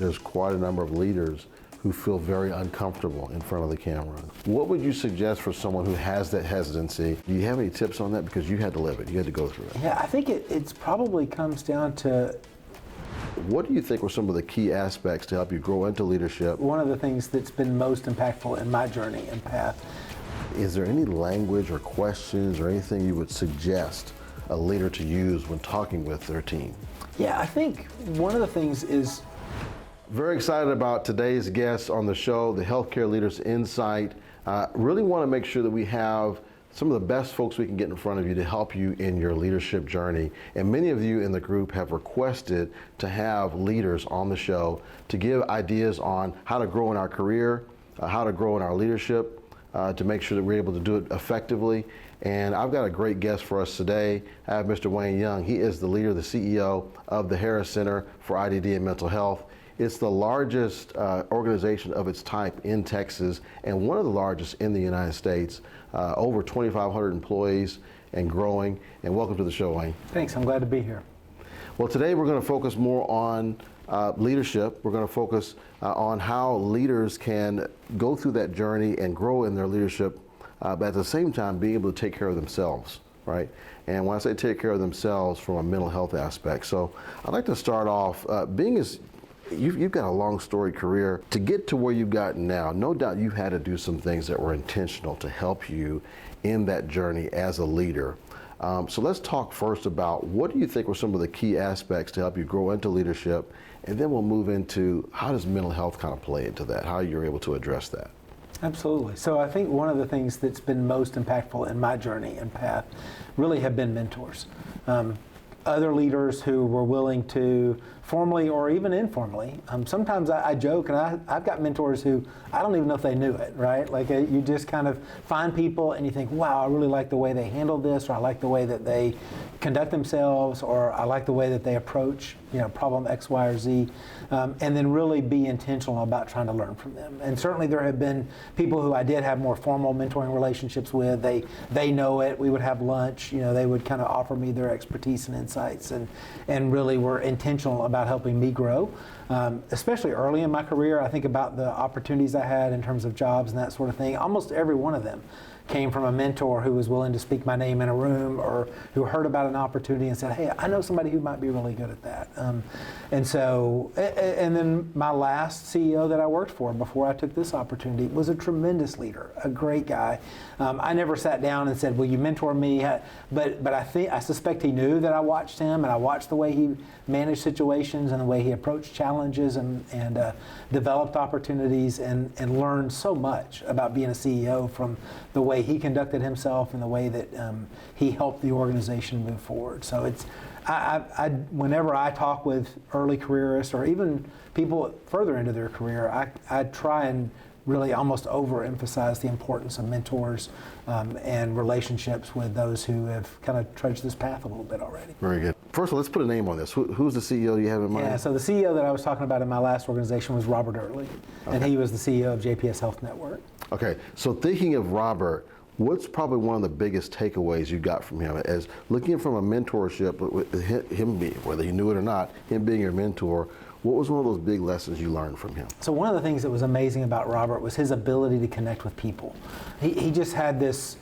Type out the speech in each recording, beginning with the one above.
there's quite a number of leaders who feel very uncomfortable in front of the camera. What would you suggest for someone who has that hesitancy? Do you have any tips on that? Because you had to live it, you had to go through it. Yeah, I think it probably comes down to... What do you think were some of the key aspects to help you grow into leadership? One of the things that's been most impactful in my journey and path. Is there any language or questions or anything you would suggest a leader to use when talking with their team? Yeah, I think one of the things is... Very excited about today's guest on the show, the Healthcare Leaders Insight. Really want to make sure that we have some of the best folks we can get in front of you to help you in your leadership journey. And many of you in the group have requested to have leaders on the show to give ideas on how to grow in our career, how to grow in our leadership, to make sure that we're able to do it effectively. And I've got a great guest for us today. I have Mr. Wayne Young. He is the leader, the CEO of the Harris Center for IDD and Mental Health. It's the largest organization of its type in Texas and one of the largest in the United States. Over 2,500 employees and growing. And welcome to the show, Wayne. Thanks, I'm glad to be here. Well, today we're going to focus more on leadership. We're going to focus on how leaders can go through that journey and grow in their leadership, but at the same time being able to take care of themselves, right? And when I say take care of themselves from a mental health aspect. So I'd like to start off, you've got a long storied career. To get to where you've gotten now, no doubt you had to do some things that were intentional to help you in that journey as a leader. So let's talk first about what do you think were some of the key aspects to help you grow into leadership, and then we'll move into how does mental health kind of play into that, how you're able to address that. Absolutely. So I think one of the things that's been most impactful in my journey and path really have been mentors. Other leaders who were willing to formally or even informally. Sometimes I joke, and I've got mentors who I don't even know if they knew it, right? Like you just kind of find people and you think, wow, I really like the way they handle this, or I like the way that they conduct themselves, or I like the way that they approach, problem X, Y, or Z, and then really be intentional about trying to learn from them. And certainly there have been people who I did have more formal mentoring relationships with. They know it. We would have lunch. They would kind of offer me their expertise and insights, and really were intentional about helping me grow. Especially early in my career, I think about the opportunities I had in terms of jobs and that sort of thing. Almost every one of them came from a mentor who was willing to speak my name in a room, or who heard about an opportunity and said, hey, I know somebody who might be really good at that. And then my last CEO that I worked for before I took this opportunity was a tremendous leader, a great guy. I never sat down and said, will you mentor me? But I suspect he knew that I watched him, and I watched the way he managed situations and the way he approached challenges and developed opportunities, and learned so much about being a CEO from the way he conducted himself and the way that he helped the organization move forward. So whenever I talk with early careerists or even people further into their career, I try and really almost overemphasize the importance of mentors and relationships with those who have kind of trudged this path a little bit already. Very good. First of all, let's put a name on this. Who's the CEO you have in mind? Yeah, so the CEO that I was talking about in my last organization was Robert Earley, and he was the CEO of JPS Health Network. Okay, so thinking of Robert, what's probably one of the biggest takeaways you got from him as looking from a mentorship, him being, whether he knew it or not, him being your mentor, what was one of those big lessons you learned from him? So one of the things that was amazing about Robert was his ability to connect with people. He just had this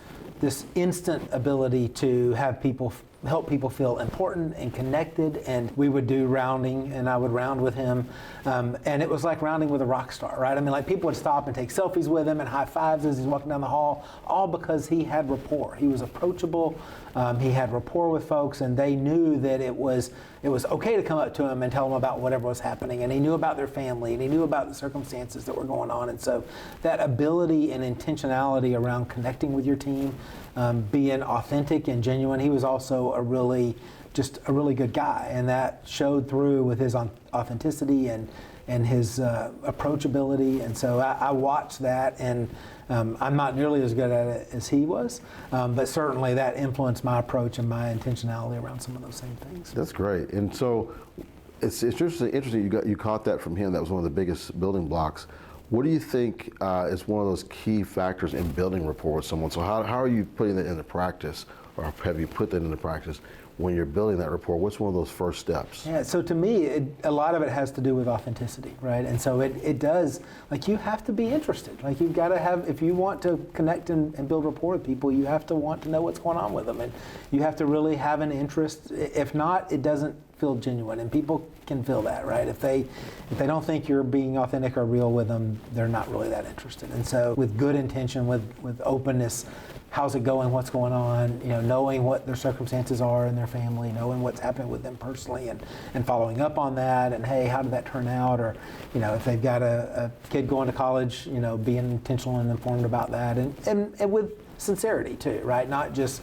instant ability to have people help people feel important and connected, and we would do rounding, and I would round with him, and it was like rounding with a rock star, right? I mean, like people would stop and take selfies with him and high fives as he's walking down the hall, all because he had rapport. He was approachable, he had rapport with folks, and they knew that it was okay to come up to him and tell them about whatever was happening, and he knew about their family, and he knew about the circumstances that were going on. And so that ability and intentionality around connecting with your team, being authentic and genuine. He was also a really good guy, and that showed through with his authenticity and his approachability. And so I watched that, and I'm not nearly as good at it as he was, but certainly that influenced my approach and my intentionality around some of those same things. That's great. And so it's interesting you caught that from him. That was one of the biggest building blocks. What do you think is one of those key factors in building rapport with someone? So how are you putting that into practice, or have you put that into practice when you're building that rapport? What's one of those first steps? Yeah, so to me, a lot of it has to do with authenticity, right? And so it does, like, you have to be interested. Like, you've got to have, if you want to connect and build rapport with people, you have to want to know what's going on with them. And you have to really have an interest. If not, it doesn't feel genuine. And people can feel that, right? If they don't think you're being authentic or real with them, they're not really that interested. And so with good intention, with openness, how's it going, what's going on, knowing what their circumstances are in their family, knowing what's happening with them personally, and following up on that, and hey, how did that turn out? Or, if they've got a kid going to college, being intentional and informed about that, and with sincerity too, right? Not just,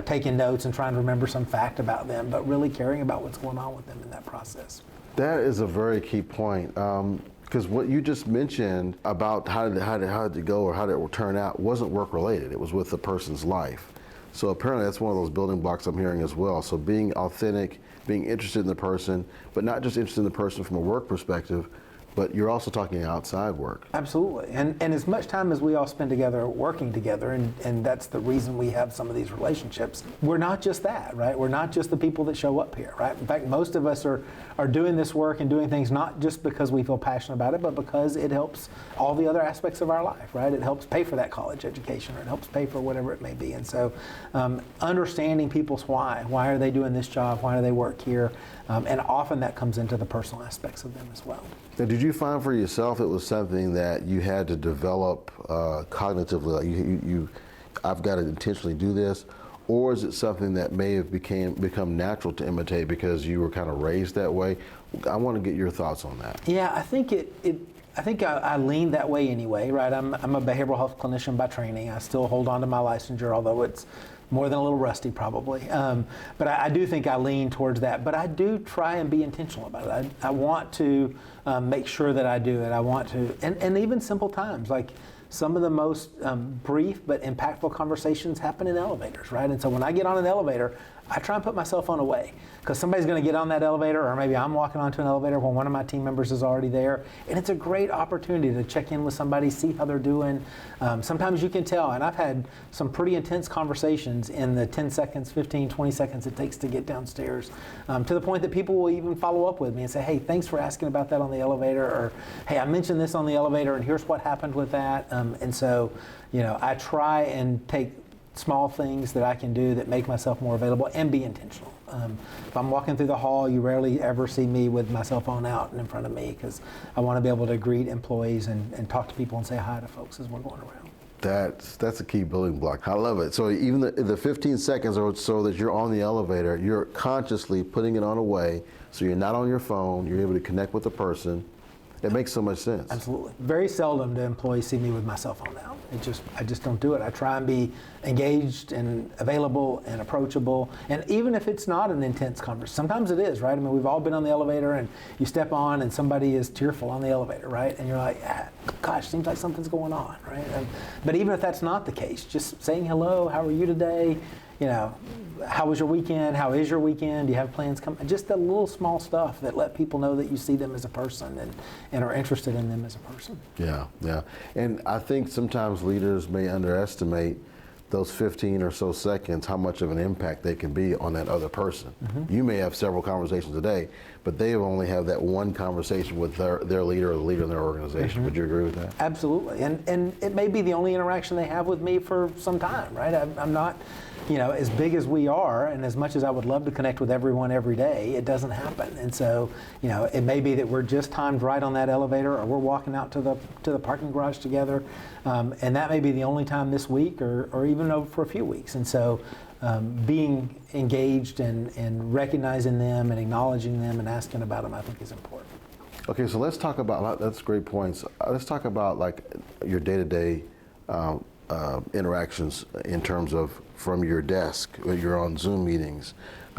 taking notes and trying to remember some fact about them, but really caring about what's going on with them in that process. That is a very key point. Because what you just mentioned about how did it go or how did it turn out wasn't work related. It was with the person's life. So apparently that's one of those building blocks I'm hearing as well. So being authentic, being interested in the person, but not just interested in the person from a work perspective, but you're also talking outside work. Absolutely. And as much time as we all spend together working together, and that's the reason we have some of these relationships, we're not just that, right? We're not just the people that show up here, right? In fact, most of us are doing this work and doing things not just because we feel passionate about it, but because it helps all the other aspects of our life, right? It helps pay for that college education, or it helps pay for whatever it may be. And so understanding people's why are they doing this job? Why do they work here? And often that comes into the personal aspects of them as well. Now, did you find for yourself it was something that you had to develop cognitively? Like I've got to intentionally do this, or is it something that may have become natural to imitate because you were kind of raised that way? I want to get your thoughts on that. Yeah, I think I lean that way anyway, right? I'm a behavioral health clinician by training. I still hold on to my licensure, although it's more than a little rusty probably. But I do think I lean towards that. But I do try and be intentional about it. I want to make sure that I do it. I want to, and even simple times, like some of the most brief but impactful conversations happen in elevators, right? And so when I get on an elevator, I try and put my cell phone away, because somebody's going to get on that elevator, or maybe I'm walking onto an elevator when one of my team members is already there, and it's a great opportunity to check in with somebody, see how they're doing. Sometimes you can tell, and I've had some pretty intense conversations in the 10 seconds, 15, 20 seconds it takes to get downstairs, to the point that people will even follow up with me and say, hey, thanks for asking about that on the elevator, or hey, I mentioned this on the elevator and here's what happened with that. And so, I try and take small things that I can do that make myself more available and be intentional. If I'm walking through the hall, you rarely ever see me with my cell phone out and in front of me, because I want to be able to greet employees and talk to people and say hi to folks as we're going around. That's a key building block. I love it. So even the 15 seconds or so that you're on the elevator, you're consciously putting it on away, so you're not on your phone, you're able to connect with the person. It makes so much sense. Absolutely. Very seldom do employees see me with my cell phone out. I just don't do it. I try and be engaged and available and approachable. And even if it's not an intense conversation, sometimes it is, right? I mean, we've all been on the elevator and you step on and somebody is tearful on the elevator, right? And you're like, gosh, seems like something's going on, right? But even if that's not the case, just saying hello, how are you today? How was your weekend? How is your weekend? Do you have plans coming? Just the little small stuff that let people know that you see them as a person and are interested in them as a person. Yeah. And I think sometimes leaders may underestimate those 15 or so seconds, how much of an impact they can be on that other person. Mm-hmm. You may have several conversations a day, but they only have that one conversation with their leader or the leader in their organization. Mm-hmm. Would you agree with that? Absolutely. And it may be the only interaction they have with me for some time, right? I'm not, as big as we are, and as much as I would love to connect with everyone every day, it doesn't happen. And so, it may be that we're just timed right on that elevator, or we're walking out to the parking garage together, and that may be the only time this week, or even over for a few weeks. And so, being engaged and recognizing them and acknowledging them and asking about them, I think is important. Okay, so let's talk about, that's great points. Let's talk about like your day-to-day interactions in terms of from your desk, you're on Zoom meetings,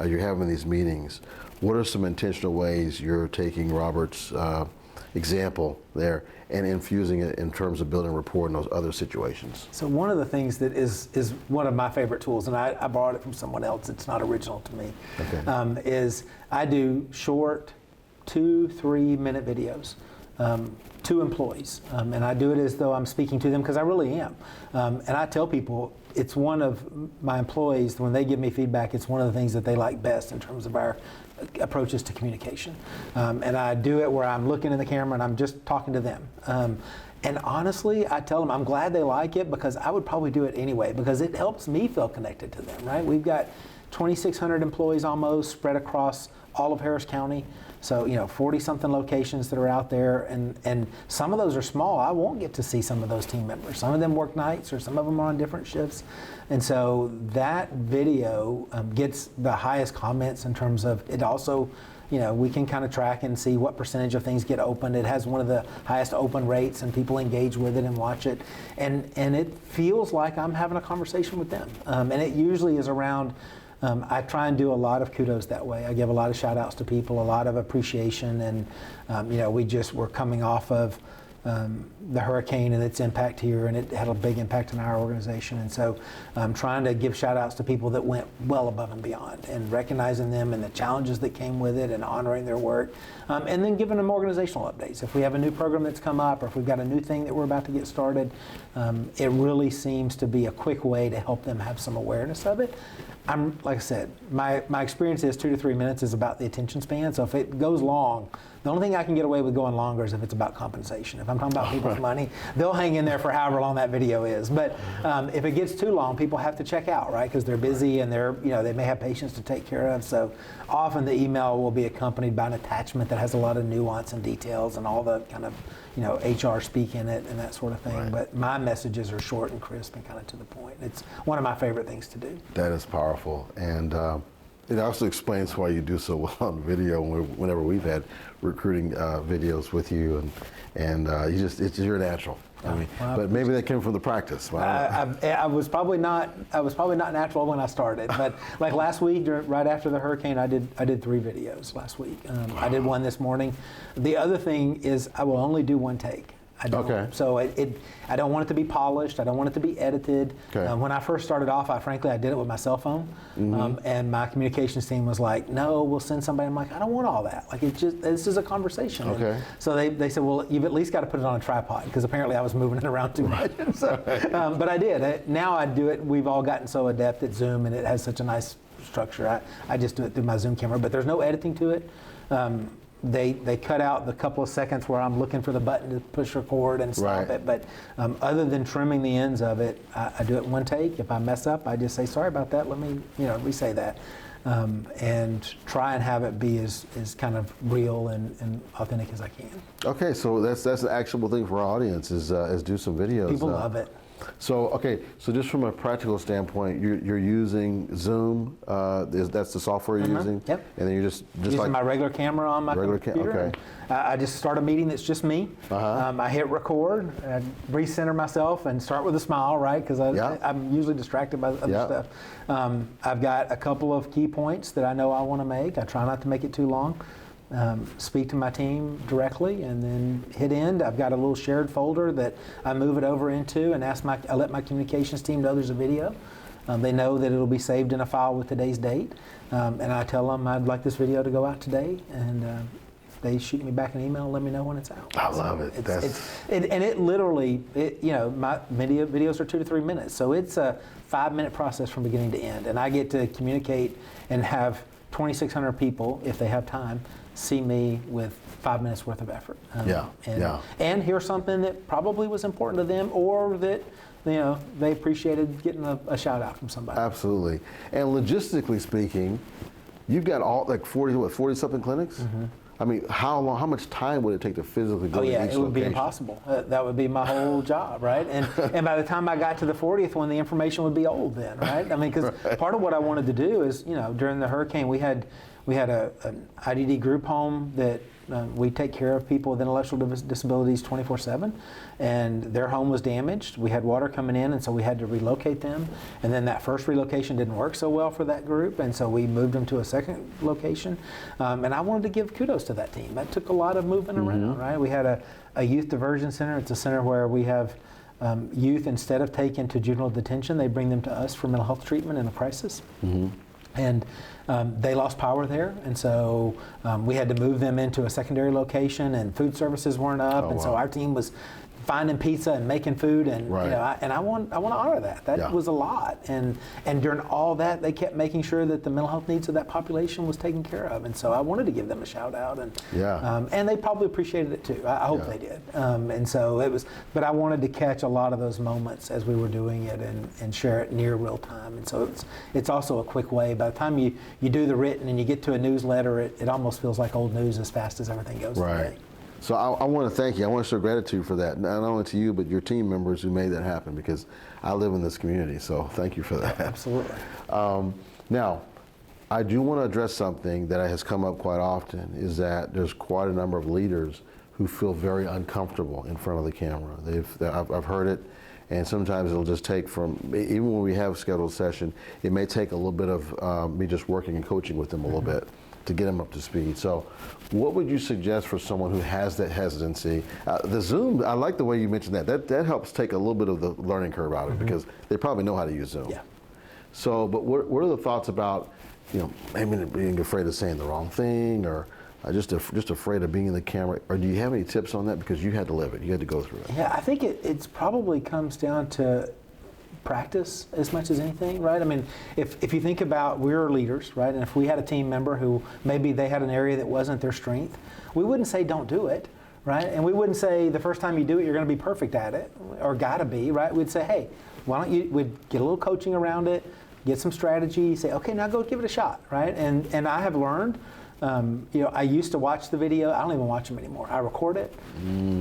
you're having these meetings. What are some intentional ways you're taking Robert's example there and infusing it in terms of building rapport in those other situations? So one of the things that is one of my favorite tools, and I borrowed it from someone else, it's not original to me, is I do short 2-3 minute videos. to employees, and I do it as though I'm speaking to them because I really am. And I tell people it's one of my employees, when they give me feedback, it's one of the things that they like best in terms of our approaches to communication. And I do it where I'm looking in the camera and I'm just talking to them. And honestly, I tell them I'm glad they like it because I would probably do it anyway because it helps me feel connected to them, right? We've got 2,600 employees almost spread across all of Harris County. So, 40-something locations that are out there, and some of those are small. I won't get to see some of those team members. Some of them work nights, or some of them are on different shifts. And so that video gets the highest comments in terms of it also, we can kind of track and see what percentage of things get opened. It has one of the highest open rates, and people engage with it and watch it. And it feels like I'm having a conversation with them. And it usually is around, I try and do a lot of kudos that way. I give a lot of shout outs to people, a lot of appreciation, and we're coming off of the hurricane and its impact here, and it had a big impact on our organization. And so I'm trying to give shout outs to people that went well above and beyond, and recognizing them and the challenges that came with it, and honoring their work, and then giving them organizational updates. If we have a new program that's come up, or if we've got a new thing that we're about to get started, it really seems to be a quick way to help them have some awareness of it. Like I said, my experience is 2 to 3 minutes is about the attention span. So if it goes long, the only thing I can get away with going longer is if it's about compensation. If I'm talking about people's money, they'll hang in there for however long that video is. But if it gets too long, people have to check out, right? Because they're busy and they may have patients to take care of. So often the email will be accompanied by an attachment that has a lot of nuance and details and all the kind of HR speak in it and that sort of thing. Right. But my messages are short and crisp and kind of to the point. It's one of my favorite things to do. That is powerful, and it also explains why you do so well on video. Whenever we've had recruiting videos with you, and you're natural. But maybe that came from the practice. I was probably not natural when I started. But like last week, right after the hurricane, I did 3 videos last week. I did one this morning. The other thing is I will only do one take. So I don't want it to be polished. I don't want it to be edited. Okay. When I first started off, I did it with my cell phone, and my communications team was like, "No, we'll send somebody." I'm like, "I don't want all that. Like, this is a conversation." Okay. And so they said, "Well, you've at least got to put it on a tripod," because apparently I was moving it around too much. So, but I did. Now I do it. We've all gotten so adept at Zoom, and it has such a nice structure. I just do it through my Zoom camera, but there's no editing to it. They cut out the couple of seconds where I'm looking for the button to push record and stop it. But other than trimming the ends of it, I do it in one take. If I mess up, I just say, "Sorry about that. Let me re-say that." And try and have it be as kind of real and authentic as I can. Okay, so that's an actionable thing for our audience is do some videos. People love it. So just from a practical standpoint, you're using Zoom. That's the software you're using. Yep. And then you're just using like my regular camera on my computer. Okay. I just start a meeting that's just me. I hit record, I recenter myself, and start with a smile, right? Because I'm usually distracted by other stuff. I've got a couple of key points that I know I want to make. I try not to make it too long. Speak to my team directly, and then hit end. I've got a little shared folder that I move it over into, and I let my communications team know there's a video. They know that it'll be saved in a file with today's date, and I tell them I'd like this video to go out today, and they shoot me back an email and let me know when it's out. I love it. It literally, my videos are 2 to 3 minutes, so it's a 5-minute process from beginning to end, and I get to communicate and have 2,600 people, if they have time, see me with 5 minutes worth of effort. And hear something that probably was important to them, or that they appreciated getting a shout out from somebody. Absolutely. And logistically speaking, you've got 40 something clinics? I mean, how much time would it take to physically go to each location? It would be impossible. That would be my whole job, right? And by the time I got to the 40th one, the information would be old then, right? I mean, because part of what I wanted to do is, during the hurricane, we had an IDD group home that we take care of people with intellectual disabilities 24/7, and their home was damaged. We had water coming in, and so we had to relocate them. And then that first relocation didn't work so well for that group, and so we moved them to a second location. And I wanted to give kudos to that team. That took a lot of moving around, right? We had a youth diversion center. It's a center where we have youth, instead of taken to juvenile detention, they bring them to us for mental health treatment in a crisis. And they lost power there, and so we had to move them into a secondary location, and food services weren't up, Oh, and so wow. our team was finding pizza and making food, and Right. I want to honor that. That Yeah. was a lot, and during all that, they kept making sure that the mental health needs of that population was taken care of, and so I wanted to give them a shout out, and they probably appreciated it too. I hope Yeah. they did, and so it was. But I wanted to catch a lot of those moments as we were doing it and share it near real time, and so it's also a quick way. By the time you do the written and you get to a newsletter, it almost feels like old news as fast as everything goes Right. today. So I want to thank you. I want to show gratitude for that, not only to you, but your team members who made that happen, because I live in this community, so thank you for that. Absolutely. Now, I do want to address something that has come up quite often, is that there's quite a number of leaders who feel very uncomfortable in front of the camera. I've heard it, and sometimes it'll just take even when we have a scheduled session, it may take a little bit of me just working and coaching with them a little bit to get them up to speed. So what would you suggest for someone who has that hesitancy? The Zoom, I like the way you mentioned that. That helps take a little bit of the learning curve out of it, because they probably know how to use Zoom. Yeah. So, but what are the thoughts about, maybe being afraid of saying the wrong thing, or just afraid of being in the camera? Or do you have any tips on that? Because you had to live it, you had to go through it. Yeah, I think it's probably comes down to practice as much as anything, right? I mean, if you think about, we're leaders, right? And if we had a team member who maybe they had an area that wasn't their strength, we wouldn't say don't do it, right? And we wouldn't say the first time you do it, you're going to be perfect at it, or gotta be, right? We'd say, hey, why don't we'd get a little coaching around it, get some strategy, say, okay, now go give it a shot, right? And I have learned, I used to watch the video. I don't even watch them anymore. I record it,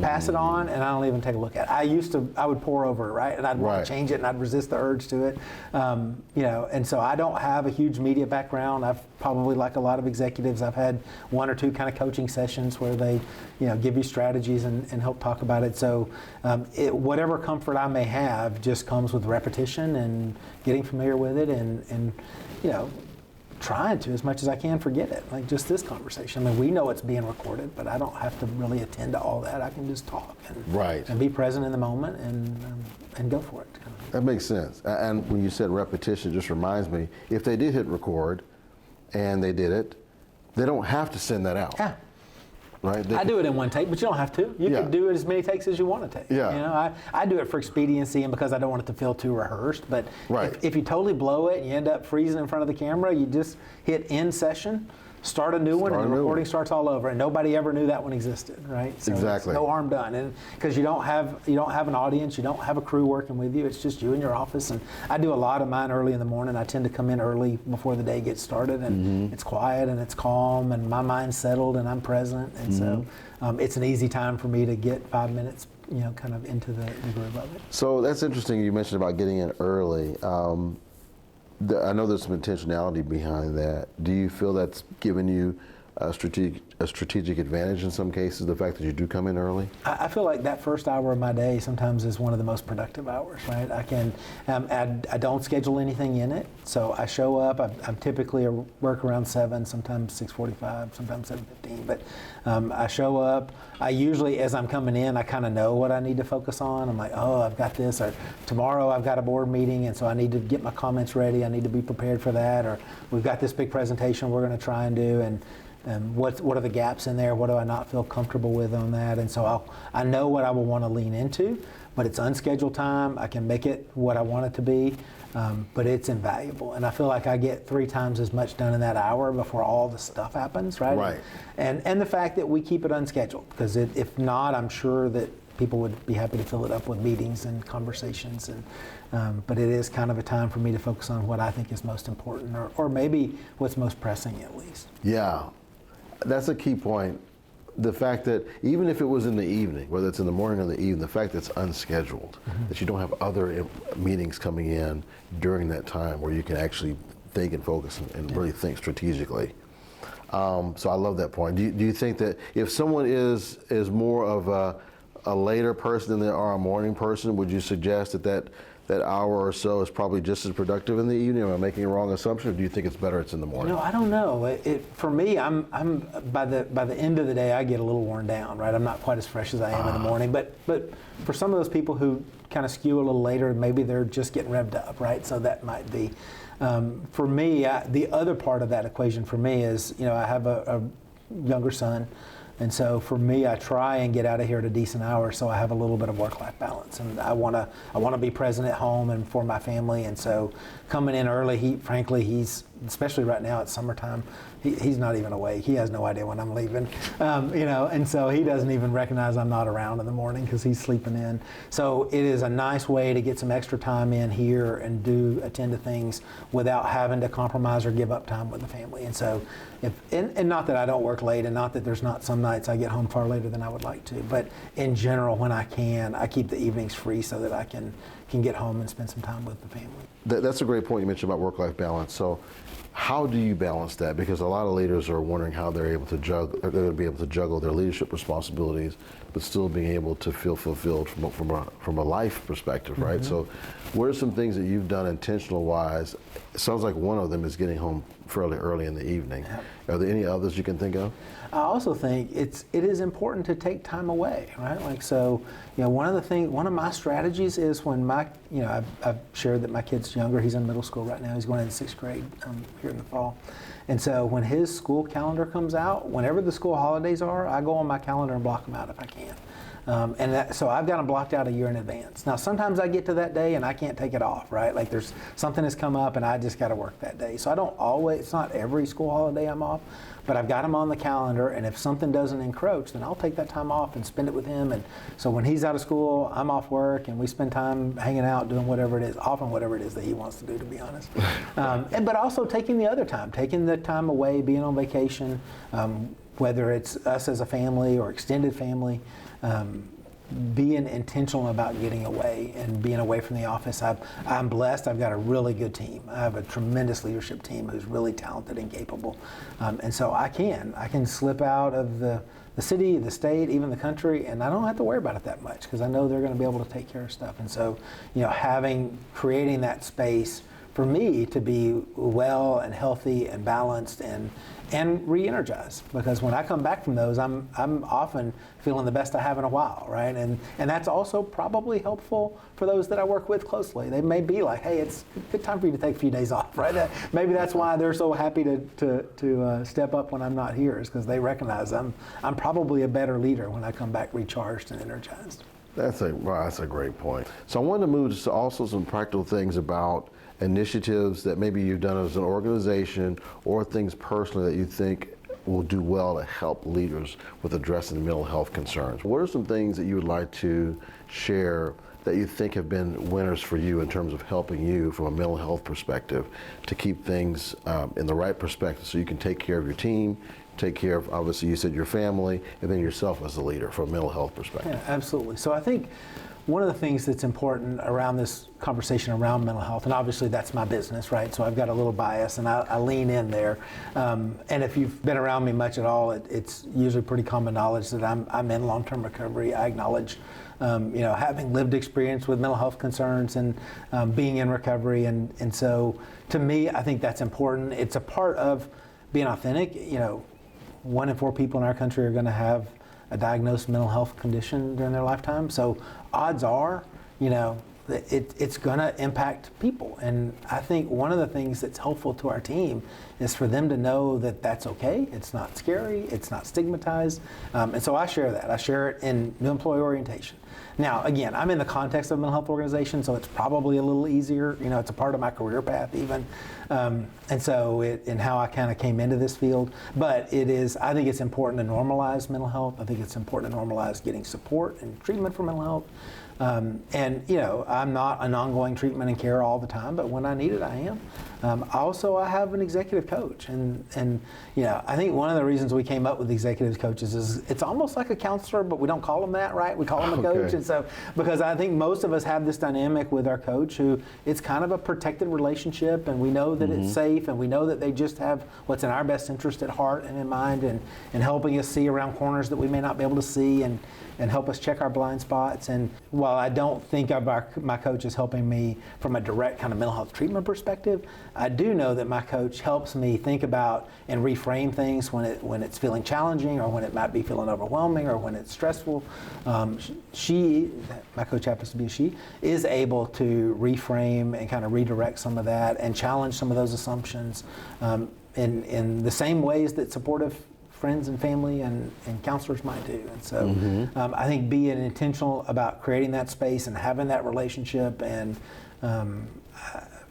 pass it on, and I don't even take a look at it. I would pour over it, right? And I'd want to change it, and I'd resist the urge to it. And so I don't have a huge media background. I've probably, like a lot of executives, I've had one or two kind of coaching sessions where they, give you strategies and help talk about it. So whatever comfort I may have just comes with repetition and getting familiar with it, and trying to, as much as I can, forget it. Like just this conversation. I mean, we know it's being recorded, but I don't have to really attend to all that. I can just talk and be present in the moment and go for it. That makes sense. And when you said repetition, it just reminds me, if they did hit record and they did it, they don't have to send that out. Yeah. Right? I do it in one take, but you don't have to. You can do it as many takes as you want to take. Yeah. I do it for expediency and because I don't want it to feel too rehearsed. But if you totally blow it and you end up freezing in front of the camera, you just hit end session, start a new one, and the recording starts all over. And nobody ever knew that one existed, right? So exactly. No harm done. And because you don't have an audience, you don't have a crew working with you. It's just you in your office. And I do a lot of mine early in the morning. I tend to come in early before the day gets started, and it's quiet and it's calm, and my mind's settled and I'm present. And so it's an easy time for me to get 5 minutes, kind of into the groove of it. So that's interesting. You mentioned about getting in early. I know there's some intentionality behind that. Do you feel that's given you a strategic advantage in some cases, the fact that you do come in early? I feel like that first hour of my day sometimes is one of the most productive hours, right? I can, I don't schedule anything in it, so I show up. I'm typically work around 7, sometimes 6:45, sometimes 7:15. But I show up. I usually, as I'm coming in, I kind of know what I need to focus on. I'm like, oh, I've got this, or tomorrow I've got a board meeting, and so I need to get my comments ready. I need to be prepared for that, or we've got this big presentation we're going to try and do, and what are the gaps in there? What do I not feel comfortable with on that? And so I know what I will want to lean into, but it's unscheduled time. I can make it what I want it to be, but it's invaluable. And I feel like I get 3 times as much done in that hour before all the stuff happens, right? Right. And the fact that we keep it unscheduled, because if not, I'm sure that people would be happy to fill it up with meetings and conversations. But it is kind of a time for me to focus on what I think is most important, or maybe what's most pressing at least. Yeah. That's a key point. The fact that even if it was in the evening, whether it's in the morning or the evening, the fact that it's unscheduled, that you don't have other meetings coming in during that time where you can actually think and focus and really think strategically. So I love that point. Do you think that if someone is more of a later person than they are a morning person, would you suggest that that hour or so is probably just as productive in the evening? Am I making a wrong assumption, or do you think it's better it's in the morning? I don't know. For me, I'm by the end of the day, I get a little worn down, right? I'm not quite as fresh as I am in the morning. But for some of those people who kind of skew a little later, maybe they're just getting revved up, right? So that might be. For me, the other part of that equation for me is, I have a younger son. And so for me, I try and get out of here at a decent hour so I have a little bit of work-life balance. And I want to be present at home and for my family. And so coming in early, he's, especially right now, it's summertime, he's not even awake. He has no idea when I'm leaving, and so he doesn't even recognize I'm not around in the morning because he's sleeping in. So it is a nice way to get some extra time in here and attend to things without having to compromise or give up time with the family. And so, and not that I don't work late, and not that there's not some nights I get home far later than I would like to, but in general, when I can, I keep the evenings free so that I can get home and spend some time with the family. That's a great point you mentioned about work-life balance. So how do you balance that? Because a lot of leaders are wondering how they're able to juggle their leadership responsibilities, but still being able to feel fulfilled from a life perspective, right? So what are some things that you've done intentional-wise? It sounds like one of them is getting home fairly early in the evening. Yep. Are there any others you can think of? I also think it is important to take time away, right? Like, so, one of my strategies is when I've shared that my kid's younger. He's in middle school right now. He's going into 6th grade here in the fall. And so when his school calendar comes out, whenever the school holidays are, I go on my calendar and block them out if I can. So I've got them blocked out a year in advance. Now, sometimes I get to that day and I can't take it off, right? Like there's something has come up and I just got to work that day. So I don't always, it's not every school holiday I'm off, but I've got him on the calendar, and if something doesn't encroach, then I'll take that time off and spend it with him. And so when he's out of school, I'm off work, and we spend time hanging out, doing whatever it is, often whatever it is that he wants to do, to be honest. But also taking the time away, being on vacation, whether it's us as a family or extended family, being intentional about getting away and being away from the office. I'm blessed. I've got a really good team. I have a tremendous leadership team who's really talented and capable. And so I can slip out of the city, the state, even the country, and I don't have to worry about it that much because I know they're going to be able to take care of stuff. And so, creating that space for me to be well and healthy and balanced and re-energized, because when I come back from those, I'm often feeling the best I have in a while, right? And that's also probably helpful for those that I work with closely. They may be like, hey, it's a good time for you to take a few days off, right? Maybe that's why they're so happy to step up when I'm not here, is because they recognize I'm probably a better leader when I come back recharged and energized. That's a great point. So I wanted to move to also some practical things about initiatives that maybe you've done as an organization or things personally that you think will do well to help leaders with addressing mental health concerns. What are some things that you would like to share that you think have been winners for you in terms of helping you from a mental health perspective to keep things in the right perspective so you can take care of your team, take care of, obviously you said, your family, and then yourself as a leader from a mental health perspective? Yeah, absolutely. So I think one of the things that's important around this conversation around mental health, and obviously that's my business, right? So I've got a little bias, and I lean in there. And if you've been around me much at all, it's usually pretty common knowledge that I'm in long-term recovery. I acknowledge, having lived experience with mental health concerns and being in recovery, and so to me, I think that's important. It's a part of being authentic. 1 in 4 people in our country are going to have a diagnosed mental health condition during their lifetime. So odds are, it's going to impact people. And I think one of the things that's helpful to our team is for them to know that that's okay. It's not scary. It's not stigmatized. And so I share that. I share it in new employee orientation. Now, again, I'm in the context of a mental health organization, so it's probably a little easier. It's a part of my career path even. And so and how I kind of came into this field. But I think it's important to normalize mental health. I think it's important to normalize getting support and treatment for mental health. I'm not an ongoing treatment and care all the time, but when I need it, I am. I have an executive coach, and I think one of the reasons we came up with executive coaches is it's almost like a counselor, but we don't call them that, right? We call them a coach, and so because I think most of us have this dynamic with our coach, who it's kind of a protected relationship, and we know that it's safe, and we know that they just have what's in our best interest at heart and in mind, and helping us see around corners that we may not be able to see, and help us check our blind spots. And while I don't think of my coach is helping me from a direct kind of mental health treatment perspective. I do know that my coach helps me think about and reframe things when it's feeling challenging, or when it might be feeling overwhelming, or when it's stressful. My coach happens to be a she, is able to reframe and kind of redirect some of that and challenge some of those assumptions in the same ways that supportive friends and family and counselors might do. And so I think being intentional about creating that space and having that relationship, and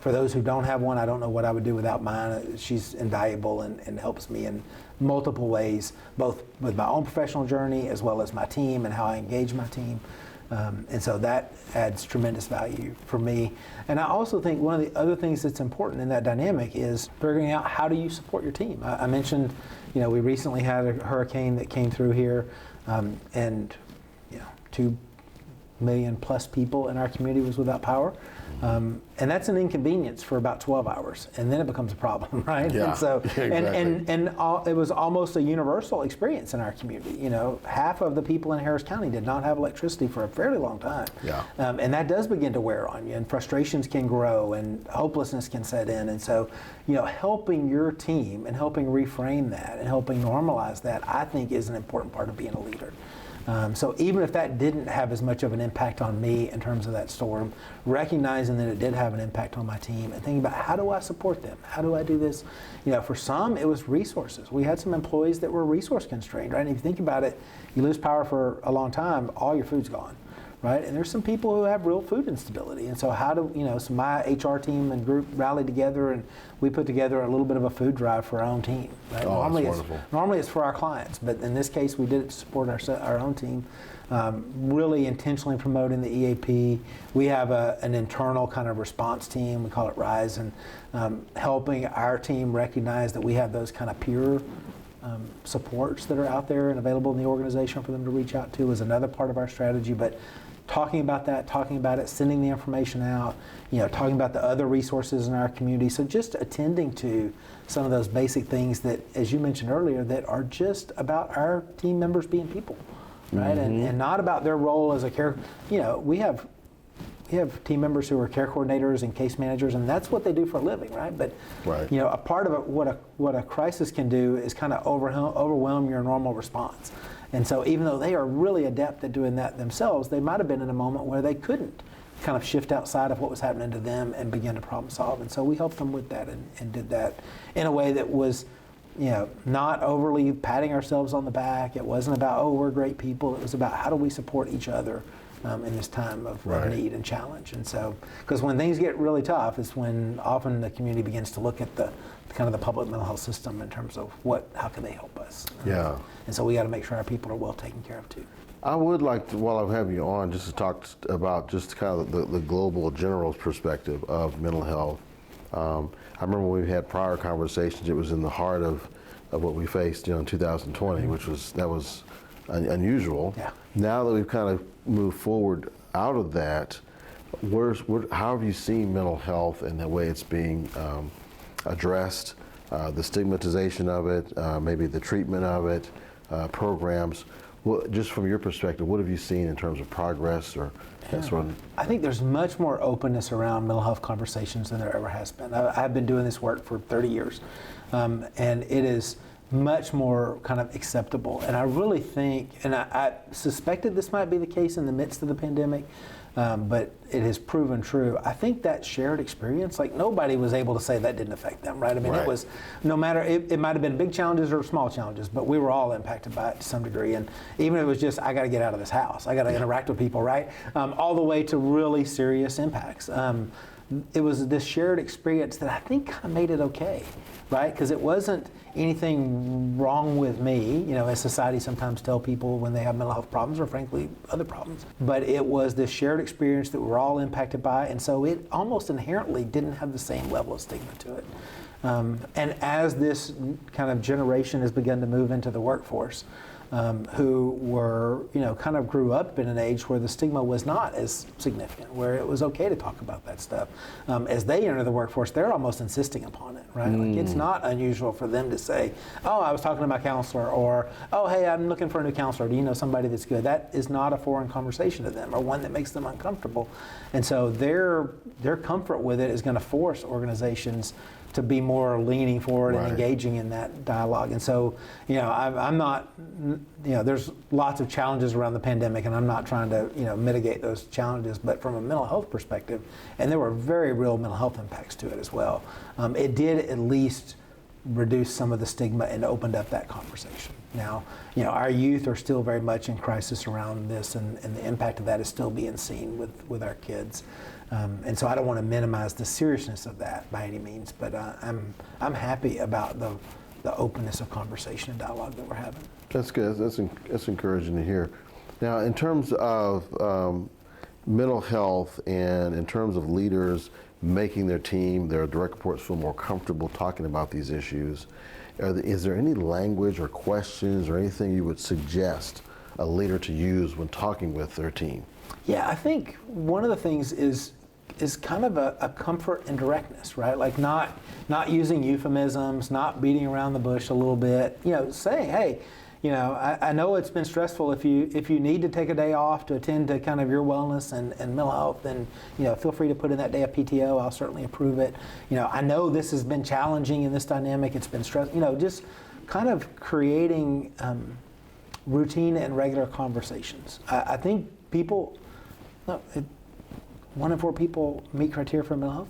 for those who don't have one, I don't know what I would do without mine. She's invaluable and helps me in multiple ways, both with my own professional journey as well as my team and how I engage my team. And so that adds tremendous value for me. And I also think one of the other things that's important in that dynamic is figuring out, how do you support your team? I mentioned, we recently had a hurricane that came through here, and 2 million plus people in our community was without power. And that's an inconvenience for about 12 hours, and then it becomes a problem, right? Yeah, and so, exactly. It was almost a universal experience in our community. Half of the people in Harris County did not have electricity for a fairly long time. Yeah. And that does begin to wear on you, and frustrations can grow, and hopelessness can set in. And so, helping your team and helping reframe that and helping normalize that, I think, is an important part of being a leader. So even if that didn't have as much of an impact on me in terms of that storm, recognizing that it did have an impact on my team and thinking about, how do I support them? How do I do this? For some, it was resources. We had some employees that were resource constrained, right? And if you think about it, you lose power for a long time, all your food's gone, right? And there's some people who have real food instability. And so so my HR team and group rallied together, and we put together a little bit of a food drive for our own team. Right? Oh, Normally it's for our clients, but in this case we did it to support our own team. Really intentionally promoting the EAP. We have an internal kind of response team, we call it RISE, and helping our team recognize that we have those kind of peer supports that are out there and available in the organization for them to reach out to is another part of our strategy. But talking about it, sending the information out, talking about the other resources in our community. So just attending to some of those basic things that, as you mentioned earlier, that are just about our team members being people, right? And not about their role as a care. We have team members who are care coordinators and case managers, and that's what they do for a living, right? But right. A part of it, what a crisis can do is kind of overwhelm your normal response. And so even though they are really adept at doing that themselves, they might have been in a moment where they couldn't kind of shift outside of what was happening to them and begin to problem solve. And so we helped them with that and did that in a way that was, not overly patting ourselves on the back. It wasn't about, oh, we're great people. It was about, how do we support each other in this time of need and challenge. And so, because when things get really tough, is when often the community begins to look at the kind of the public mental health system in terms of how can they help us. Yeah. And so we got to make sure our people are well taken care of too. I would like to, while I have you on, just to talk about just kind of the global general perspective of mental health. I remember when we had prior conversations, it was in the heart of what we faced in 2020, which was unusual. Yeah. Now that we've kind of moved forward out of that, how have you seen mental health and the way it's being addressed, the stigmatization of it, maybe the treatment of it, programs? Just from your perspective, what have you seen in terms of progress or that sort of? I think there's much more openness around mental health conversations than there ever has been. I've been doing this work for 30 years, and it is much more kind of acceptable. And I really think, and I suspected this might be the case in the midst of the pandemic, but it has proven true. I think that shared experience, like nobody was able to say that didn't affect them, right? I mean, It was, no matter, it might have been big challenges or small challenges, but we were all impacted by it to some degree. And even if it was just, I got to get out of this house, I got to interact with people, right? All the way to really serious impacts. It was this shared experience that I think kind of made it okay, right? Because it wasn't anything wrong with me, as society sometimes tell people when they have mental health problems or frankly other problems. But it was this shared experience that we're all impacted by, and so it almost inherently didn't have the same level of stigma to it. And as this kind of generation has begun to move into the workforce, who were, kind of grew up in an age where the stigma was not as significant, where it was okay to talk about that stuff. As they enter the workforce, they're almost insisting upon it, right? Like it's not unusual for them to say, oh, I was talking to my counselor, or, oh, hey, I'm looking for a new counselor. Do you know somebody that's good? That is not a foreign conversation to them, or one that makes them uncomfortable. And so their comfort with it is going to force organizations to be more leaning forward and engaging in that dialogue. And so, I'm not, there's lots of challenges around the pandemic, and I'm not trying to, mitigate those challenges, but from a mental health perspective, and there were very real mental health impacts to it as well, it did at least reduce some of the stigma and opened up that conversation. Now, our youth are still very much in crisis around this, and the impact of that is still being seen with our kids. And so I don't want to minimize the seriousness of that by any means, but I'm happy about the openness of conversation and dialogue that we're having. That's good. That's encouraging to hear. Now, in terms of mental health and in terms of leaders making their team, their direct reports feel more comfortable talking about these issues, is there any language or questions or anything you would suggest a leader to use when talking with their team? Yeah, I think one of the things is kind of a comfort and directness, right? Like not using euphemisms, not beating around the bush a little bit, saying, hey, I know it's been stressful. If you need to take a day off to attend to kind of your wellness and mental health, then feel free to put in that day of PTO. I'll certainly approve it. I know this has been challenging in this dynamic. It's been stressful. Just kind of creating routine and regular conversations. I think people, one in four people meet criteria for a mental health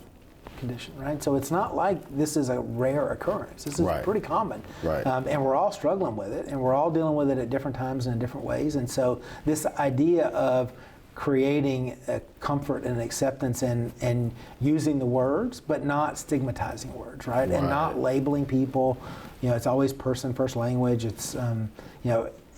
condition, right? So it's not like this is a rare occurrence. This is pretty common. Right. And we're all struggling with it, and we're all dealing with it at different times and in different ways. And so this idea of creating a comfort and acceptance and using the words, but not stigmatizing words, right? And not labeling people. It's always person first language. It's,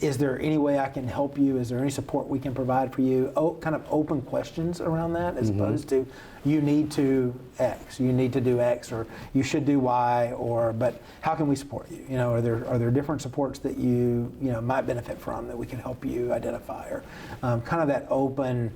is there any way I can help you? Is there any support we can provide for you? Kind of open questions around that, as opposed to you need to X, you need to do X, or you should do Y, but how can we support you? Are there different supports that you might benefit from that we can help you identify, or kind of that open,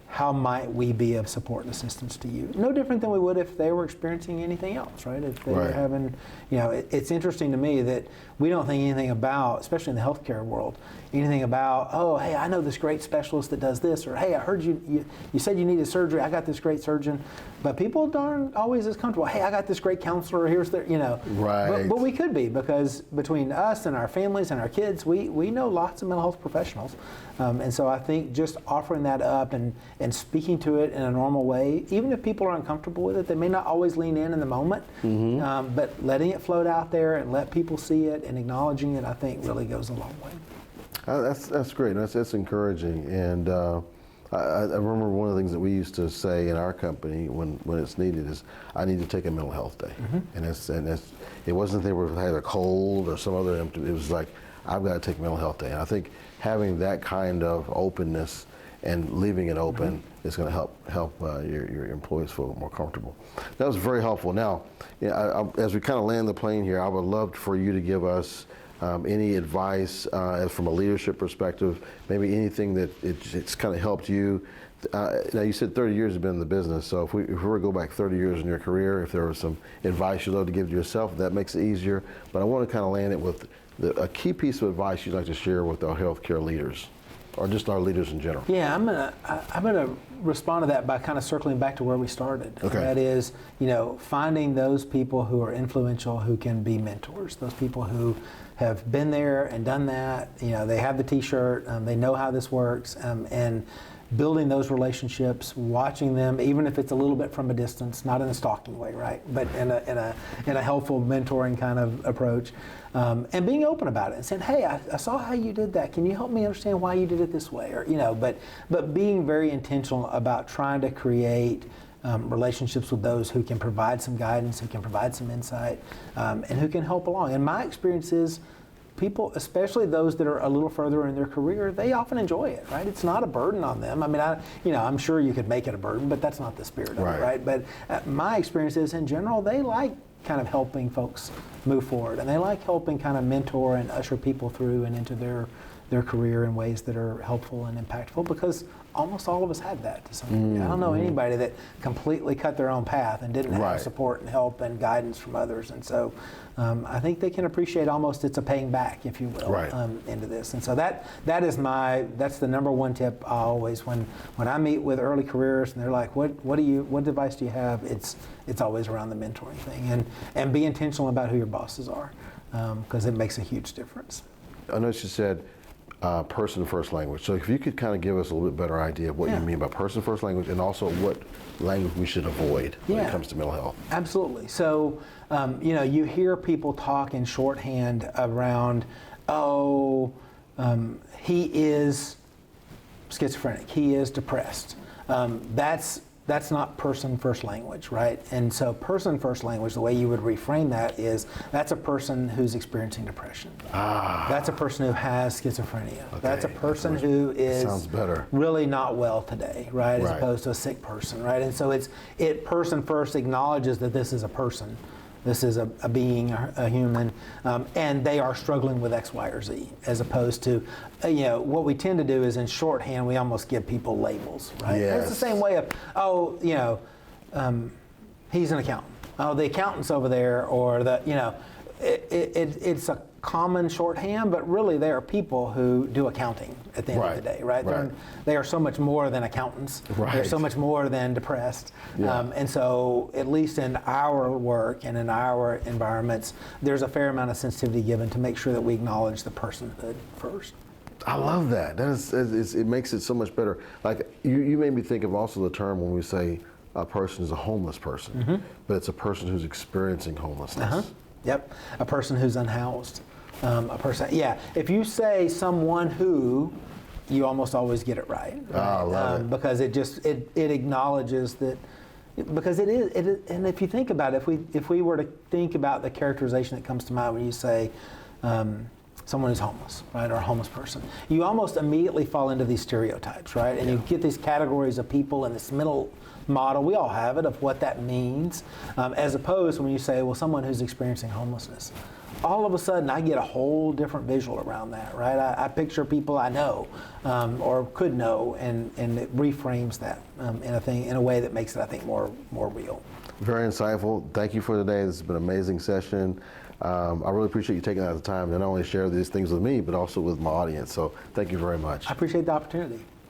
how might we be of support and assistance to you? No different than we would if they were experiencing anything else, right? If they were having, it's interesting to me that we don't think anything about, especially in the healthcare world, anything about, oh, hey, I know this great specialist that does this, or hey, I heard you said you needed surgery, I got this great surgeon. But people aren't always as comfortable, hey, I got this great counselor, here's the, Right. But we could be, because between us and our families and our kids, we know lots of mental health professionals. And so I think just offering that up and speaking to it in a normal way, even if people are uncomfortable with it, they may not always lean in the moment, but letting it float out there and let people see it and acknowledging it, I think really goes a long way. That's great. That's encouraging. And I remember one of the things that we used to say in our company when it's needed is, I need to take a mental health day. And it wasn't they had a cold or some other, it was like, I've got to take a mental health day. And I think having that kind of openness and leaving it open is going to help your employees feel more comfortable. That was very helpful. Now, as we kind of land the plane here, I would love for you to give us any advice from a leadership perspective, maybe anything that it's kind of helped you. Now, you said 30 years you've been in the business, so if we were to go back 30 years in your career, if there was some advice you'd love to give to yourself, that makes it easier. But I want to kind of land it with a key piece of advice you'd like to share with our healthcare leaders, or just our leaders in general. Yeah, I'm gonna respond to that by kind of circling back to where we started. Okay. And that is, finding those people who are influential, who can be mentors, those people who have been there and done that. They have the T-shirt, they know how this works, and building those relationships, watching them, even if it's a little bit from a distance, not in a stalking way, right? But in a helpful mentoring kind of approach, and being open about it and saying, hey, I saw how you did that. Can you help me understand why you did it this way? Or but being very intentional about trying to create relationships with those who can provide some guidance, who can provide some insight, and who can help along. And my experience is, people, especially those that are a little further in their career, they often enjoy it, right? It's not a burden on them. I mean, I'm sure you could make it a burden, but that's not the spirit of it, right? But my experience is, in general, they like kind of helping folks move forward, and they like helping kind of mentor and usher people through and into their their career in ways that are helpful and impactful, because almost all of us had that to some degree. I don't know anybody that completely cut their own path and didn't have support and help and guidance from others. And so I think they can appreciate almost it's a paying back, if you will, into this. And so that's the number one tip I always, when I meet with early careers and they're like, what advice do you have? It's always around the mentoring thing, and be intentional about who your bosses are, because it makes a huge difference. I know you said person first language. So if you could kind of give us a little bit better idea of what you mean by person first language, and also what language we should avoid when it comes to mental health. Absolutely. So, you hear people talk in shorthand around, he is schizophrenic, he is depressed. That's not person first language, right? And so person first language, the way you would reframe that is, that's a person who's experiencing depression. That's a person who has schizophrenia. Okay. That's a person who is really not well today, right? As opposed to a sick person, right? And so person first acknowledges that this is a person. This is a being, a human, and they are struggling with X, Y, or Z, as opposed to, what we tend to do is in shorthand, we almost give people labels, right? Yes. It's the same way of, he's an accountant. Oh, the accountant's over there, or it's a common shorthand, but really they are people who do accounting at the end of the day, right? They are so much more than accountants. They're so much more than depressed. And so at least in our work and in our environments, there's a fair amount of sensitivity given to make sure that we acknowledge the personhood first. I love that. It makes it so much better. Like you made me think of also the term when we say a person is a homeless person, but it's a person who's experiencing homelessness. Yep, a person who's unhoused. A person, if you say someone who, you almost always get it right. I love it. Because it acknowledges that, because it is, and if you think about it, if we were to think about the characterization that comes to mind when you say someone who's homeless, right, or a homeless person, you almost immediately fall into these stereotypes, right? And you get these categories of people in this middle model, we all have it, of what that means, as opposed to when you say, well, someone who's experiencing homelessness. All of a sudden, I get a whole different visual around that, right? I picture people I know or could know, and it reframes that in a way that makes it, I think, more real. Very insightful. Thank you for today. This has been an amazing session. I really appreciate you taking out the time to not only share these things with me, but also with my audience. So thank you very much. I appreciate the opportunity.